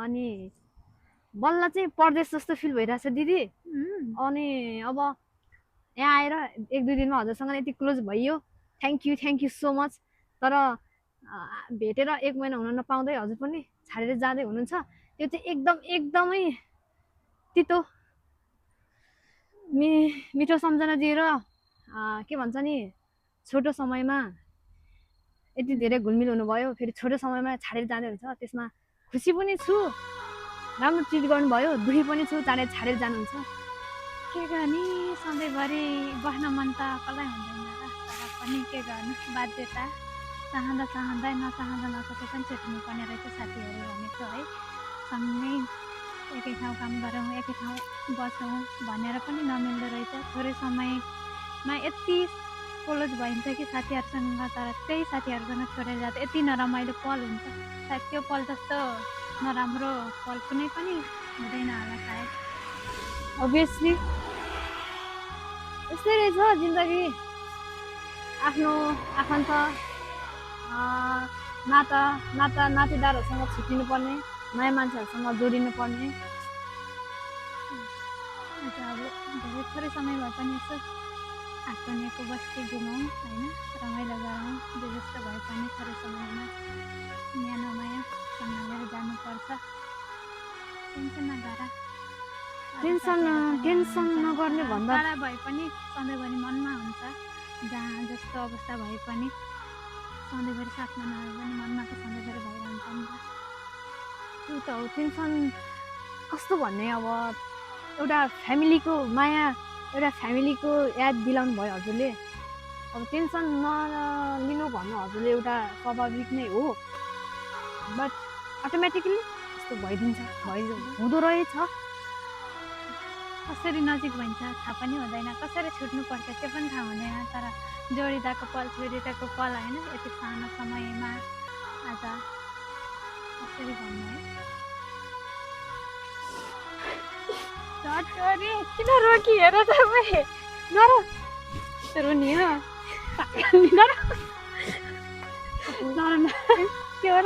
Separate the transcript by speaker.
Speaker 1: अनि बल्ल चाहिँ परदेश जस्तो फिल भइरहेछ दिदी। अनि अब यहाँ आएर 1-2 दिनमा हजुरसँग यति क्लोज भइयो, थ्याङ्क यू सो मच। तर भेटेर 1 महिना हुन नपाउँदै हजुर पनि छाडेर जाँदै हुनुहुन्छ, त्यो चाहिँ एकदमै तितो मिठो सम्झना दिएर के भन्छ नि, छोटो समयमा यति धेरै घुलमिल हुनुभयो, फेरि छोटो समयमा छाडेर जाँदै हुन्छ, त्यसमा खुसी पनि छु, राम्रो ट्रिट गर्नुभयो, दुखी पनि छु छाडेर जानुहुन्छ।
Speaker 2: के गर्ने, सधैँभरि बस्न मन त कसलाई हुँदैन र, तर पनि के गर्नु, बाध्यता, चाहँदा नचाहिँदा पनि छुट्नु पर्ने रहेछ साथीहरू भनेको है। सँगै एकै ठाउँ काम गरौँ, एकै ठाउँ बसौँ भनेर पनि नमिल्दो रहेछ। थोरै समयमा यति क्लोज भइन्छ कि साथीहरूसँग, तर त्यही साथीहरूसँग छोडेर जाँदा यति नरमाइलो पल हुन्छ, सायद त्यो पल जस्तो नराम्रो पल कुनै पनि हुँदैन होला सायद।
Speaker 1: अभियसली यस्तै रहेछ जिन्दगी। आफ्नो आफन्त नातेदारहरूसँग छुट्टिनु पर्ने, नयाँ मान्छेहरूसँग जोडिनु पर्ने।
Speaker 2: अब धेरै थोरै समय भए पनि यसो आफ्नोको बस्ती घुमौँ होइन, रमाइलो गरौँ, जे जस्तो भए पनि थोरै समयमा न्यानो माया सम्हालेर जानुपर्छ।
Speaker 1: टेन्सन नगर्ने भन्दा
Speaker 2: टाढा भए पनि सधैँभरि मनमा हुन्छ, जहाँ जस्तो अवस्था भए पनि सधैँभरि साथमा नभए पनि मनमा त सधैँभरि भइरहन्छ नि त।
Speaker 1: त्यो त हो, टेन्सन कस्तो भन्ने, अब एउटा फ्यामिलीको माया, एउटा फ्यामिलीको याद दिलाउनु भयो हजुरले। अब टेन्सन नलिनु भन्नु हजुरले एउटा स्वाभाविक नै हो, बट अटोमेटिकली यस्तो हुँदो रहेछ।
Speaker 2: कसरी नजिक भइन्छ थाहा पनि हुँदैन, कसरी छुट्नुपर्छ त्यो पनि थाहा हुँदैन, तर जोडिँदाको पल छोडिँदाको पल होइन, यति सानो समयमा आज कसरी भन्नु है।
Speaker 1: किन रोकिएर तपाईँ
Speaker 2: रुनी हो
Speaker 1: के हो